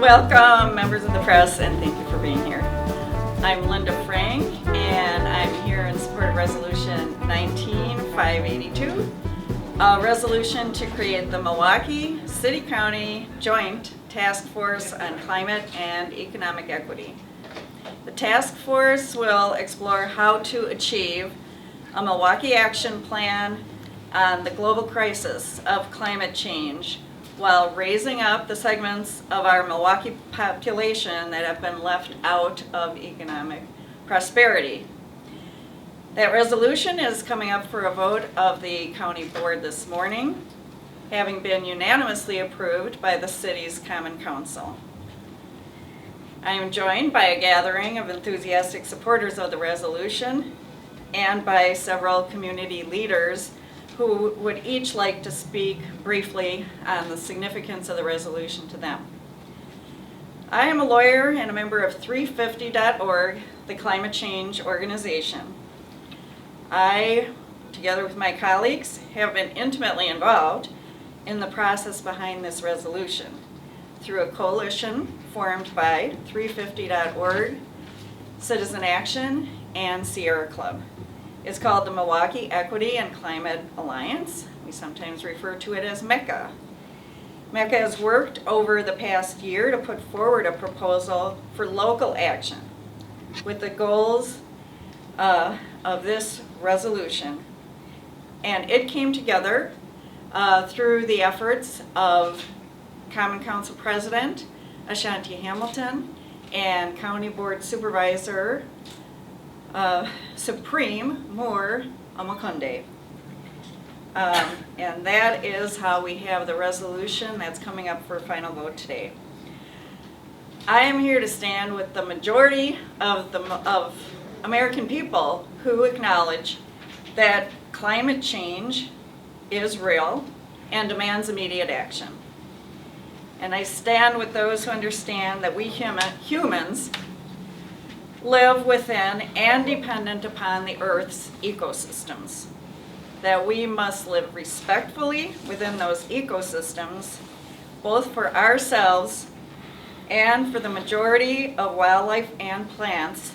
Welcome, members of the press, and thank you for being here. I'm Linda Frank, and I'm here in support of Resolution 19582, a resolution to create the Milwaukee City-County Joint Task Force on Climate and Economic Equity. The task force will explore how to achieve a Milwaukee action plan on the global crisis of climate change while raising up the segments of our Milwaukee population that have been left out of economic prosperity. That resolution is coming up for a vote of the county board this morning, having been unanimously approved by the city's common council. I am joined by a gathering of enthusiastic supporters of the resolution and by several community leaders who would each like to speak briefly on the significance of the resolution to them. I am a lawyer and a member of 350.org, the climate change organization. I, together with my colleagues, have been intimately involved in the process behind this resolution through a coalition formed by 350.org, Citizen Action, and Sierra Club. It's called the Milwaukee Equity and Climate Alliance. We sometimes refer to it as MECA. MECA has worked over the past year to put forward a proposal for local action with the goals of this resolution. And it came together through the efforts of Common Council President Ashanti Hamilton and County Board Supervisor Supreme Moore Amakunde. And that is how we have the resolution that's coming up for final vote today. I am here to stand with the majority of American people who acknowledge that climate change is real and demands immediate action. And I stand with those who understand that we humans live within and dependent upon the Earth's ecosystems, that we must live respectfully within those ecosystems, both for ourselves and for the majority of wildlife and plants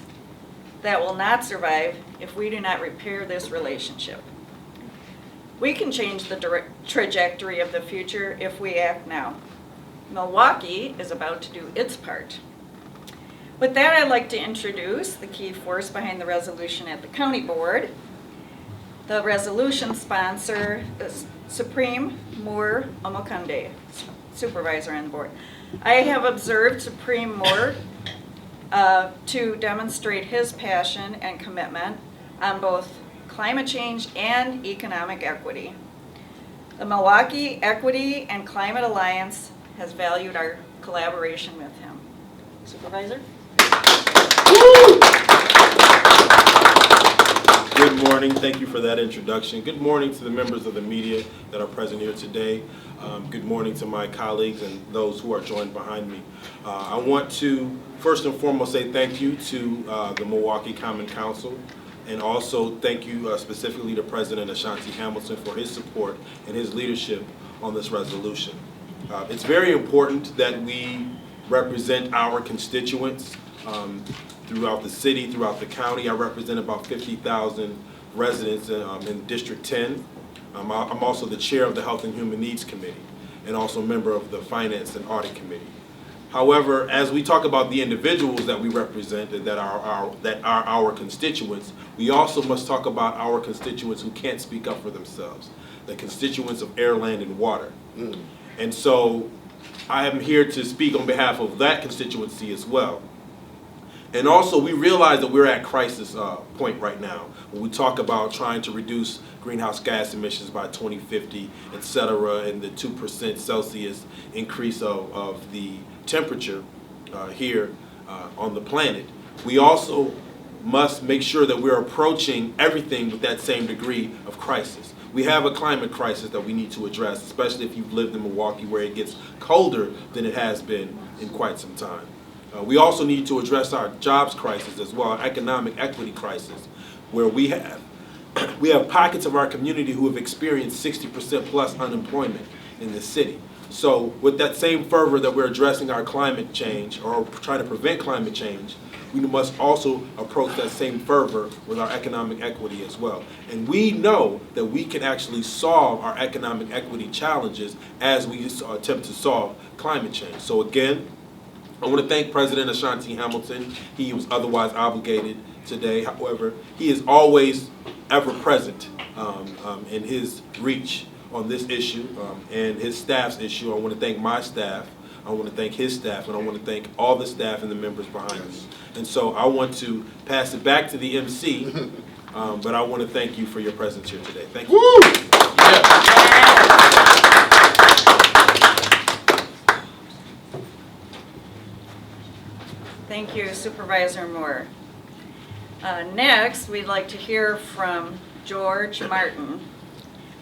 that will not survive if we do not repair this relationship. We can change the trajectory of the future if we act now. Milwaukee is about to do its part. With that, I'd like to introduce the key force behind the resolution at the county board. The resolution sponsor is Supreme Moore Amakunde, supervisor on the board. I have observed Supreme Moore to demonstrate his passion and commitment on both climate change and economic equity. The Milwaukee Equity and Climate Alliance has valued our collaboration with him. Supervisor? Good morning. Thank you for that introduction. Good morning to the members of the media that are present here today. Good morning to my colleagues and those who are joined behind me. I want to first and foremost say thank you to the Milwaukee Common Council, and also thank you specifically to President Ashanti Hamilton for his support and his leadership on this resolution. It's very important that we represent our constituents throughout the city, throughout the county. I represent about 50,000 residents in District 10. I'm also the chair of the Health and Human Needs Committee and also a member of the Finance and Audit Committee. However, as we talk about the individuals that we represent and that are our constituents, we also must talk about our constituents who can't speak up for themselves, the constituents of air, land, and water. And so I am here to speak on behalf of that constituency as well. And also, we realize that we're at crisis point right now when we talk about trying to reduce greenhouse gas emissions by 2050, et cetera, and the 2% Celsius increase of the temperature here on the planet. We also must make sure that we're approaching everything with that same degree of crisis. We have a climate crisis that we need to address, especially if you've lived in Milwaukee where it gets colder than it has been in quite some time. We also need to address our jobs crisis as well, our economic equity crisis, where we have pockets of our community who have experienced 60% plus unemployment in the city. So with that same fervor that we're addressing our climate change or trying to prevent climate change, we must also approach that same fervor with our economic equity as well. And we know that we can actually solve our economic equity challenges as we attempt to solve climate change. So again, I want to thank President Ashanti Hamilton. He was otherwise obligated today. However, he is always ever present in his reach on this issue and his staff's issue. I want to thank my staff. I want to thank his staff, and I want to thank all the staff and the members behind us. And so I want to pass it back to the MC, but I want to thank you for your presence here today. Thank you. Woo! Thank you, Supervisor Moore. Next, we'd like to hear from George Martin,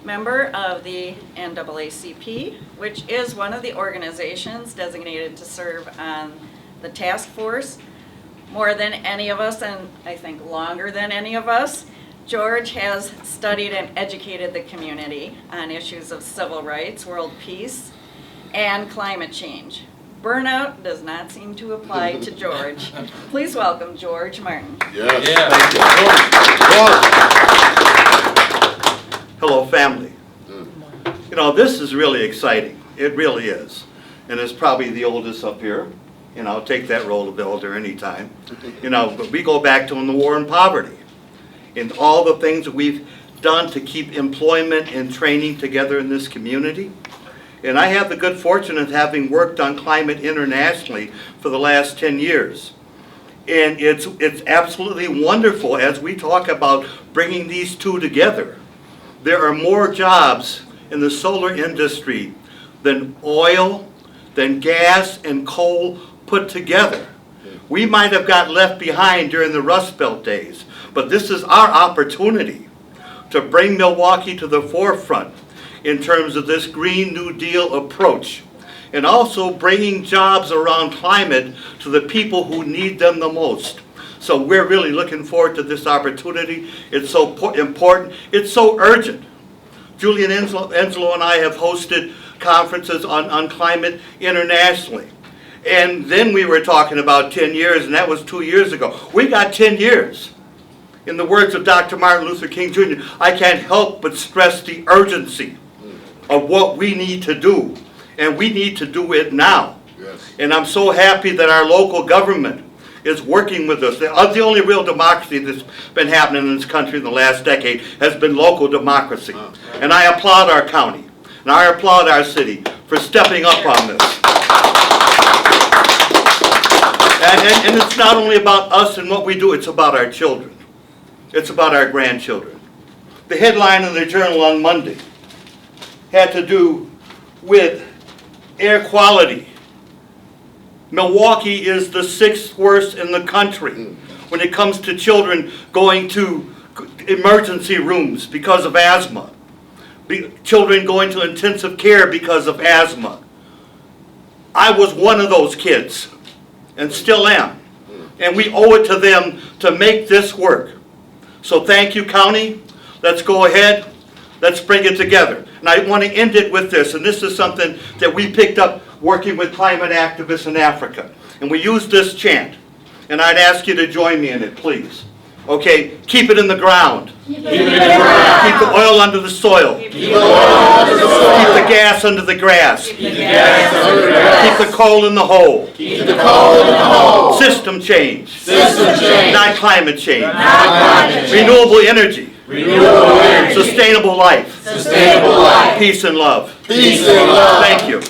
member of the NAACP, which is one of the organizations designated to serve on the task force. More than any of us, and I think longer than any of us, George has studied and educated the community on issues of civil rights, world peace, and climate change. Burnout does not seem to apply to George. Please welcome George Martin. Yes. Yeah. Thank you. Hello, family. You know, this is really exciting. It really is. And it's probably the oldest up here. And I'll take that role of elder anytime. You know, but we go back to the war and poverty and all the things that we've done to keep employment and training together in this community. And I have the good fortune of having worked on climate internationally for the last 10 years. And it's absolutely wonderful as we talk about bringing these two together. There are more jobs in the solar industry than oil, than gas and coal put together. We might have got left behind during the Rust Belt days, but this is our opportunity to bring Milwaukee to the forefront in terms of this Green New Deal approach, and also bringing jobs around climate to the people who need them the most. So we're really looking forward to this opportunity. It's so important. It's so urgent. Julian Enslow and I have hosted conferences on climate internationally. And then we were talking about 10 years, and that was 2 years ago. We got 10 years. In the words of Dr. Martin Luther King Jr., I can't help but stress the urgency of what we need to do. And we need to do it now. Yes. And I'm so happy that our local government is working with us. The only real democracy that's been happening in this country in the last decade has been local democracy. And I applaud our county, and I applaud our city for stepping up on this. And it's not only about us and what we do, it's about our children. It's about our grandchildren. The headline in the Journal on Monday had to do with air quality. Milwaukee is the 6th worst in the country when it comes to children going to emergency rooms because of asthma. Children going to intensive care because of asthma. I was one of those kids, and still am. And we owe it to them to make this work. So thank you, County. Let's go ahead. Let's bring it together. And I want to end it with this, and this is something that we picked up working with climate activists in Africa. And we use this chant. And I'd ask you to join me in it, please. Okay, keep it in the ground. Keep it in the ground. Keep the oil under the soil. Keep the oil under the soil. Keep the gas under the grass. Keep the gas under the grass. Keep the coal in the hole. Keep the coal in the hole. System change. System change. Not climate change. Not climate change. Renewable energy. Renewable energy. Sustainable life. Sustainable life. Peace and love. Peace and love. Thank you.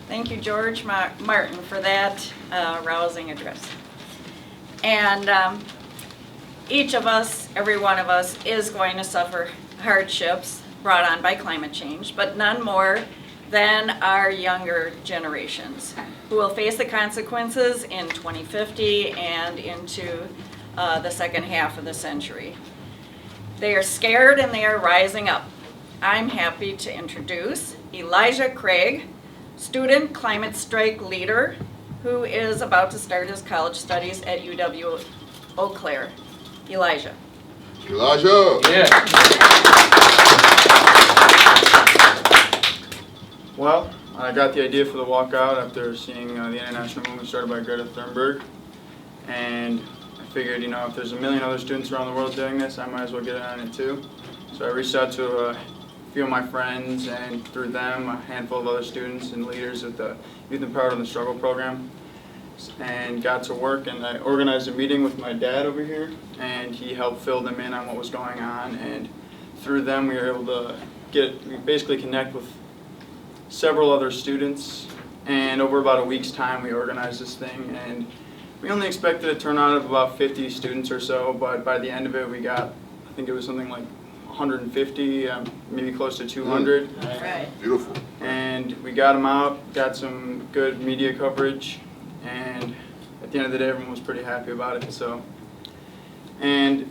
Thank you, George Martin, for that rousing address. And each of us, every one of us, is going to suffer hardships brought on by climate change, but none more than our younger generations, who will face the consequences in 2050 and into the second half of the century. They are scared and they are rising up. I'm happy to introduce Elijah Craig, student climate strike leader, who is about to start his college studies at UW Eau Claire. Elijah. Elijah. Yeah. Well, I got the idea for the walkout after seeing the international movement started by Greta Thunberg, and I figured, if there's a million other students around the world doing this, I might as well get in on it too. So I reached out to a few of my friends, and through them, a handful of other students and leaders at the Youth Empowered in the Struggle program, and got to work. And I organized a meeting with my dad over here, and he helped fill them in on what was going on. And through them, we were able to basically connect with several other students, and over about a week's time we organized this thing, and we only expected a turnout of about 50 students or so, but by the end of it we got, I think it was something like 150, maybe close to 200. Right. Beautiful. And we got them out, got some good media coverage, and at the end of the day everyone was pretty happy about it. So, and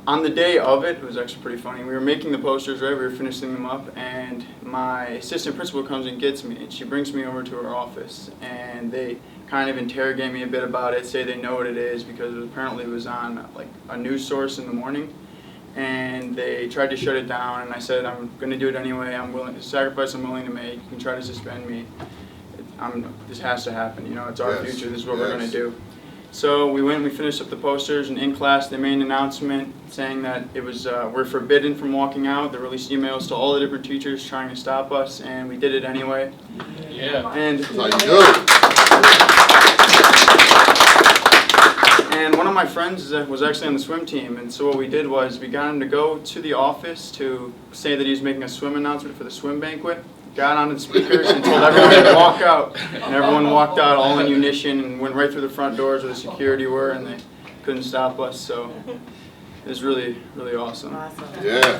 on the day of it, it was actually pretty funny. We were making the posters, right? We were finishing them up, and my assistant principal comes and gets me, and she brings me over to her office, and they kind of interrogate me a bit about it, say they know what it is, because apparently it was on like a news source in the morning, and they tried to shut it down, and I said, I'm going to do it anyway. I'm willing to sacrifice. I'm willing to make. You can try to suspend me. This has to happen. It's our future. This is what we're going to do. So we went and we finished up the posters, and in class they made an announcement saying that it was we're forbidden from walking out. They released emails to all the different teachers trying to stop us, and we did it anyway. Yeah. And That's how you do it. And one of my friends was actually on the swim team, and so what we did was we got him to go to the office to say that he was making a swim announcement for the swim banquet. Got on the speakers and told everyone to walk out, and everyone walked out all in unison and went right through the front doors where the security were, and they couldn't stop us. So it was really, really awesome. Yeah.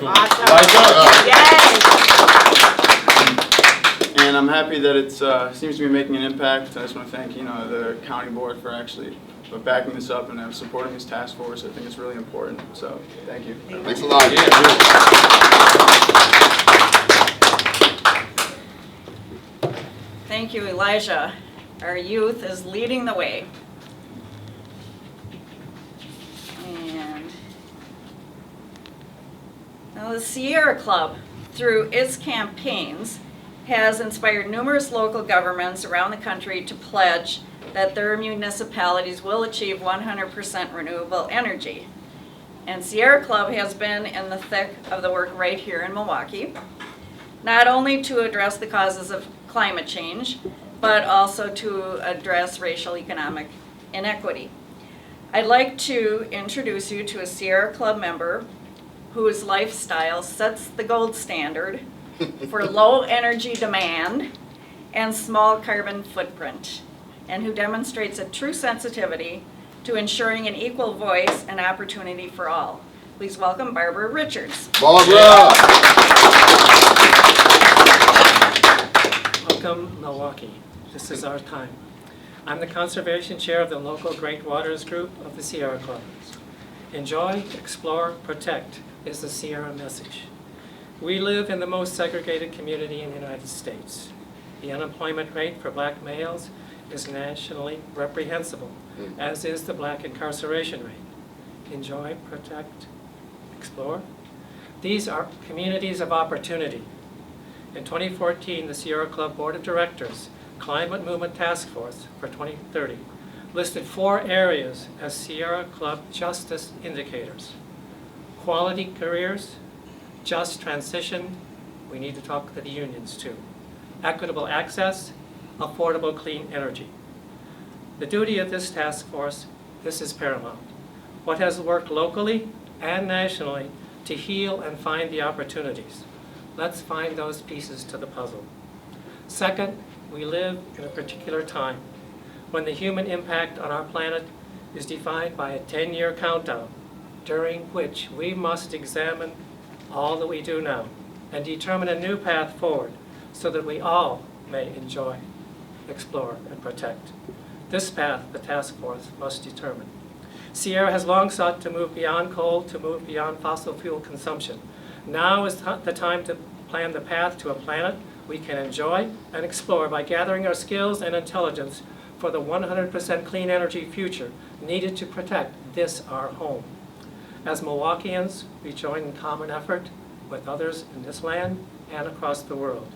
And I'm happy that it seems to be making an impact. I just want to thank the county board for actually backing this up and supporting this task force. I think it's really important. So thank you. Thanks a lot. Thank you, Elijah. Our youth is leading the way. And now the Sierra Club, through its campaigns, has inspired numerous local governments around the country to pledge that their municipalities will achieve 100% renewable energy. And Sierra Club has been in the thick of the work right here in Milwaukee, not only to address the causes of climate change, but also to address racial economic inequity. I'd like to introduce you to a Sierra Club member whose lifestyle sets the gold standard for low energy demand and small carbon footprint, and who demonstrates a true sensitivity to ensuring an equal voice and opportunity for all. Please welcome Barbara Richards. Barbara. Welcome, Milwaukee. This is our time. I'm the Conservation Chair of the local Great Waters Group of the Sierra Club. Enjoy, explore, protect is the Sierra message. We live in the most segregated community in the United States. The unemployment rate for black males is nationally reprehensible, as is the black incarceration rate. Enjoy, protect, explore. These are communities of opportunity. In 2014, the Sierra Club Board of Directors Climate Movement Task Force for 2030 listed 4 areas as Sierra Club justice indicators: quality careers, just transition, we need to talk to the unions too, equitable access, affordable clean energy. The duty of this task force, this is paramount. What has worked locally and nationally to heal and find the opportunities? Let's find those pieces to the puzzle. Second, we live in a particular time when the human impact on our planet is defined by a 10-year countdown, during which we must examine all that we do now and determine a new path forward so that we all may enjoy, explore, and protect. This path the task force must determine. Sierra has long sought to move beyond coal, to move beyond fossil fuel consumption. Now is the time to plan the path to a planet we can enjoy and explore by gathering our skills and intelligence for the 100% clean energy future needed to protect this, our home. As Milwaukeeans, we join in common effort with others in this land and across the world.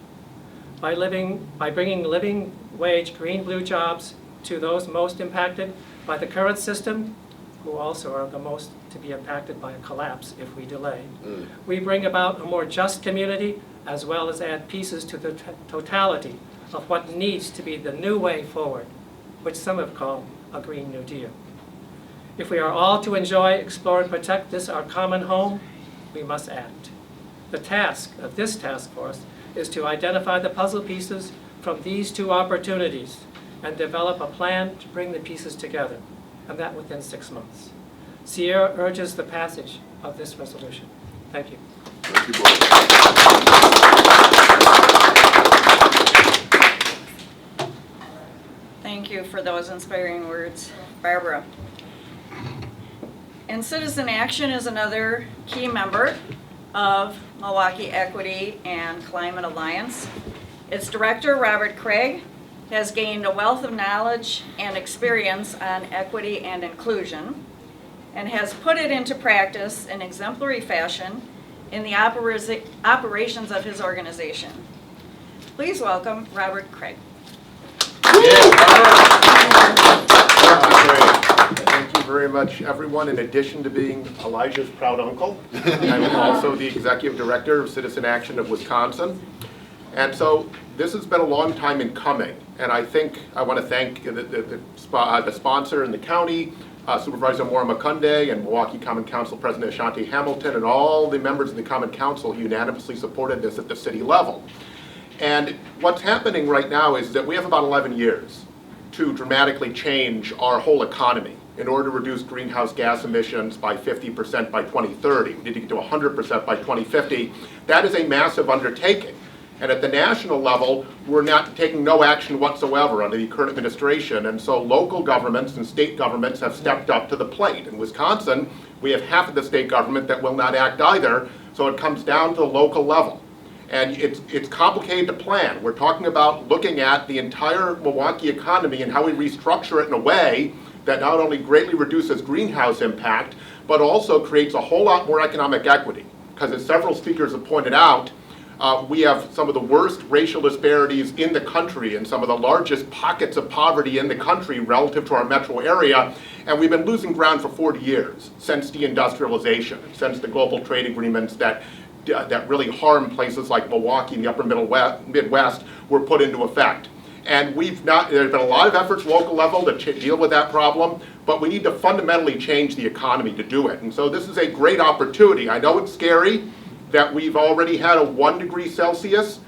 By bringing living wage green-blue jobs to those most impacted by the current system, who also are the most to be impacted by a collapse if we delay. We bring about a more just community as well as add pieces to the totality of what needs to be the new way forward, which some have called a Green New Deal. If we are all to enjoy, explore, and protect this our common home, we must act. The task of this task force is to identify the puzzle pieces from these two opportunities and develop a plan to bring the pieces together, and that within 6 months. Sierra urges the passage of this resolution. Thank you. Thank you, both. Thank you for those inspiring words, Barbara. And Citizen Action is another key member of Milwaukee Equity and Climate Alliance. Its director, Robert Craig, has gained a wealth of knowledge and experience on equity and inclusion and has put it into practice in exemplary fashion in the operations of his organization. Please welcome Robert Craig. Thank you very much, everyone. In addition to being Elijah's proud uncle, I'm also the executive director of Citizen Action of Wisconsin. And so this has been a long time in coming. And I think I want to thank the sponsor in the county, Supervisor Maura Makunde, and Milwaukee Common Council President Ashanti Hamilton, and all the members of the Common Council who unanimously supported this at the city level. And what's happening right now is that we have about 11 years to dramatically change our whole economy in order to reduce greenhouse gas emissions by 50% by 2030. We need to get to 100% by 2050. That is a massive undertaking. And at the national level, we're not taking no action whatsoever under the current administration. And so local governments and state governments have stepped up to the plate. In Wisconsin, we have half of the state government that will not act either. So it comes down to the local level. And it's complicated to plan. We're talking about looking at the entire Milwaukee economy and how we restructure it in a way that not only greatly reduces greenhouse impact, but also creates a whole lot more economic equity. Because as several speakers have pointed out, we have some of the worst racial disparities in the country and some of the largest pockets of poverty in the country relative to our metro area. And we've been losing ground for 40 years since deindustrialization, since the global trade agreements that really harm places like Milwaukee and the upper Midwest were put into effect. And there's been a lot of efforts local level to deal with that problem, but we need to fundamentally change the economy to do it. And so this is a great opportunity. I know it's scary that we've already had a 1 degree Celsius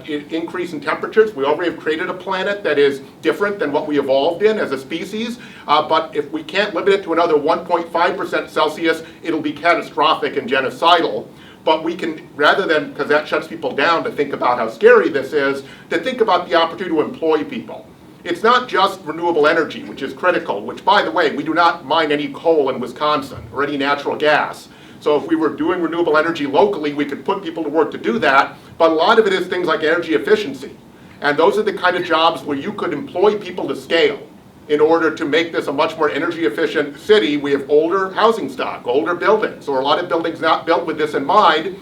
increase in temperatures. We already have created a planet that is different than what we evolved in as a species, but if we can't limit it to another 1.5% Celsius, it'll be catastrophic and genocidal. But we can, rather than, because that shuts people down to think about how scary this is, to think about the opportunity to employ people. It's not just renewable energy, which is critical, which, by the way, we do not mine any coal in Wisconsin or any natural gas. So if we were doing renewable energy locally, we could put people to work to do that, but a lot of it is things like energy efficiency. And those are the kind of jobs where you could employ people to scale in order to make this a much more energy efficient city. We have older housing stock, older buildings, or a lot of buildings not built with this in mind.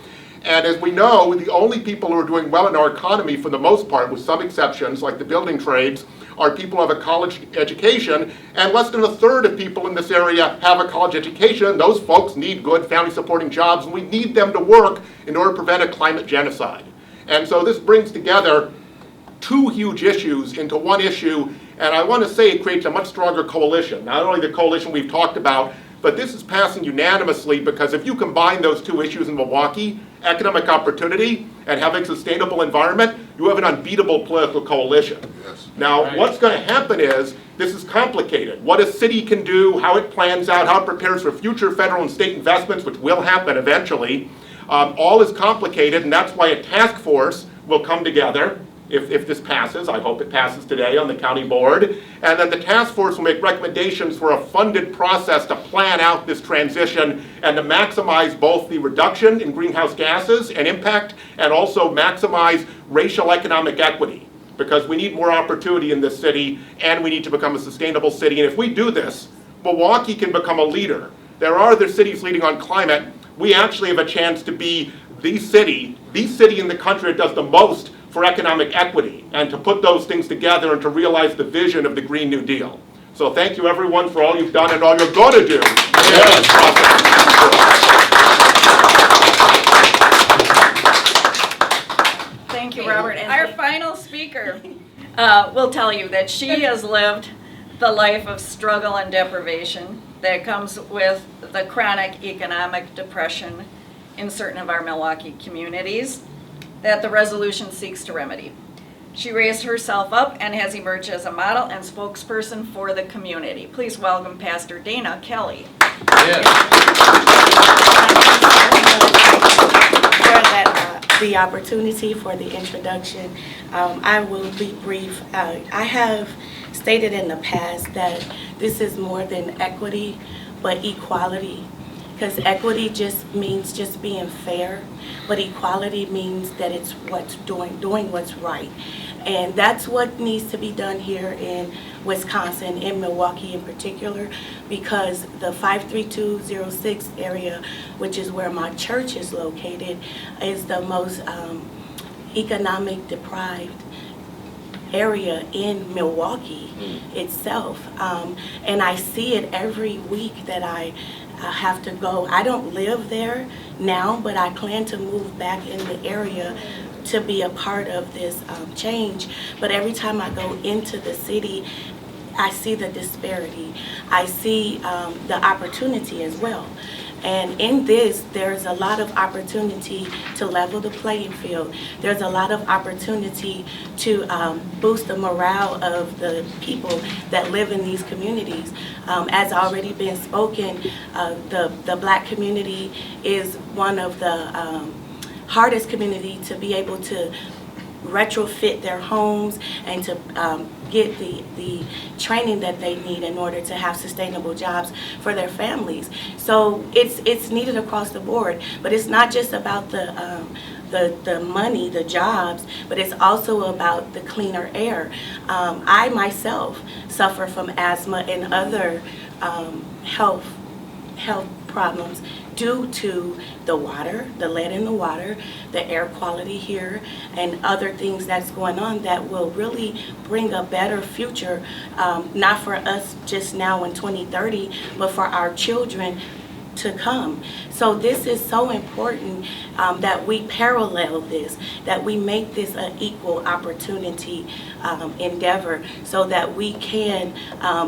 And as we know, the only people who are doing well in our economy, for the most part, with some exceptions like the building trades, are people who have a college education, and less than a third of people in this area have a college education. Those folks need good family supporting jobs, and we need them to work in order to prevent a climate genocide. And so this brings together two huge issues into one issue, and I want to say it creates a much stronger coalition. Not only the coalition we've talked about, but this is passing unanimously, because if you combine those two issues in Milwaukee, economic opportunity and having a sustainable environment, you have an unbeatable political coalition. Yes. Now, what's going to happen is, this is complicated. What a city can do, how it plans out, how it prepares for future federal and state investments, which will happen eventually, all is complicated, and that's why a task force will come together. If this passes, I hope it passes today on the county board, and then the task force will make recommendations for a funded process to plan out this transition and to maximize both the reduction in greenhouse gases and impact, and also maximize racial economic equity, because we need more opportunity in this city and we need to become a sustainable city. And if we do this, Milwaukee can become a leader there are other cities leading on climate. We actually have a chance to be the city in the country that does the most for economic equity, and to put those things together and to realize the vision of the Green New Deal. So thank you everyone for all you've done and all you're going to do. Thank you, Robert. And our final speaker will tell you that she has lived the life of struggle and deprivation that comes with the chronic economic depression in certain of our Milwaukee communities that the resolution seeks to remedy. She raised herself up and has emerged as a model and spokesperson for the community. Please welcome Pastor Dana Kelly. The opportunity for the introduction. I will be brief. I have stated in the past that this is more than equity, but equality. Because equity just means just being fair, but equality means that it's what's doing what's right. And that's what needs to be done here in Wisconsin, in Milwaukee in particular, because the 53206 area, which is where my church is located, is the most economic deprived area in Milwaukee itself. And I see it every week that I have to go. I don't live there now, but I plan to move back in the area to be a part of this change. But every time I go into the city, I see the disparity. I see the opportunity as well. And in this, there's a lot of opportunity to level the playing field. There's a lot of opportunity to boost the morale of the people that live in these communities. As already been spoken, the Black community is one of the hardest community to be able to retrofit their homes and to get the training that they need in order to have sustainable jobs for their families. So it's needed across the board, but it's not just about the money, the jobs, but it's also about the cleaner air. I myself suffer from asthma and other health problems due to the water, the lead in the water, the air quality here, and other things that's going on that will really bring a better future, not for us just now in 2030, but for our children to come. So this is so important that we parallel this, that we make this an equal opportunity endeavor so that we can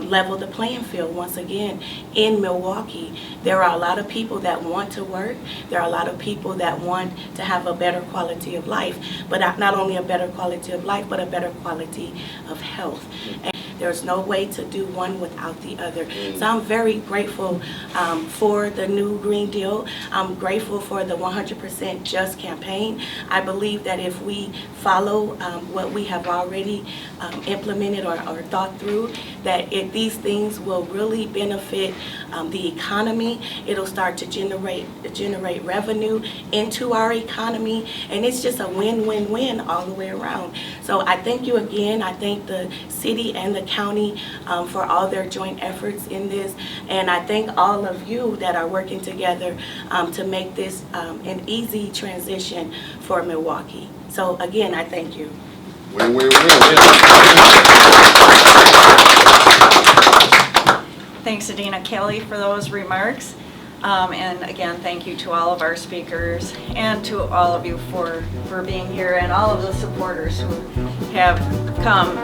level the playing field once again in Milwaukee. There are a lot of people that want to work. There are a lot of people that want to have a better quality of life, but not only a better quality of life, but a better quality of health. And there's no way to do one without the other. So I'm very grateful for the new Green Deal. I'm grateful for the 100% Just campaign. I believe that if we follow what we have already implemented or thought through, that these things will really benefit the economy. It'll start to generate revenue into our economy, and it's just a win-win-win all the way around. So I thank you again. I thank the city and the county for all their joint efforts in this, and I thank all of you that are working together to make this an easy transition for Milwaukee. So again, I thank you. Win, win, win. Thanks to Dana Kelly for those remarks. And again, thank you to all of our speakers and to all of you for being here, and all of the supporters who have come.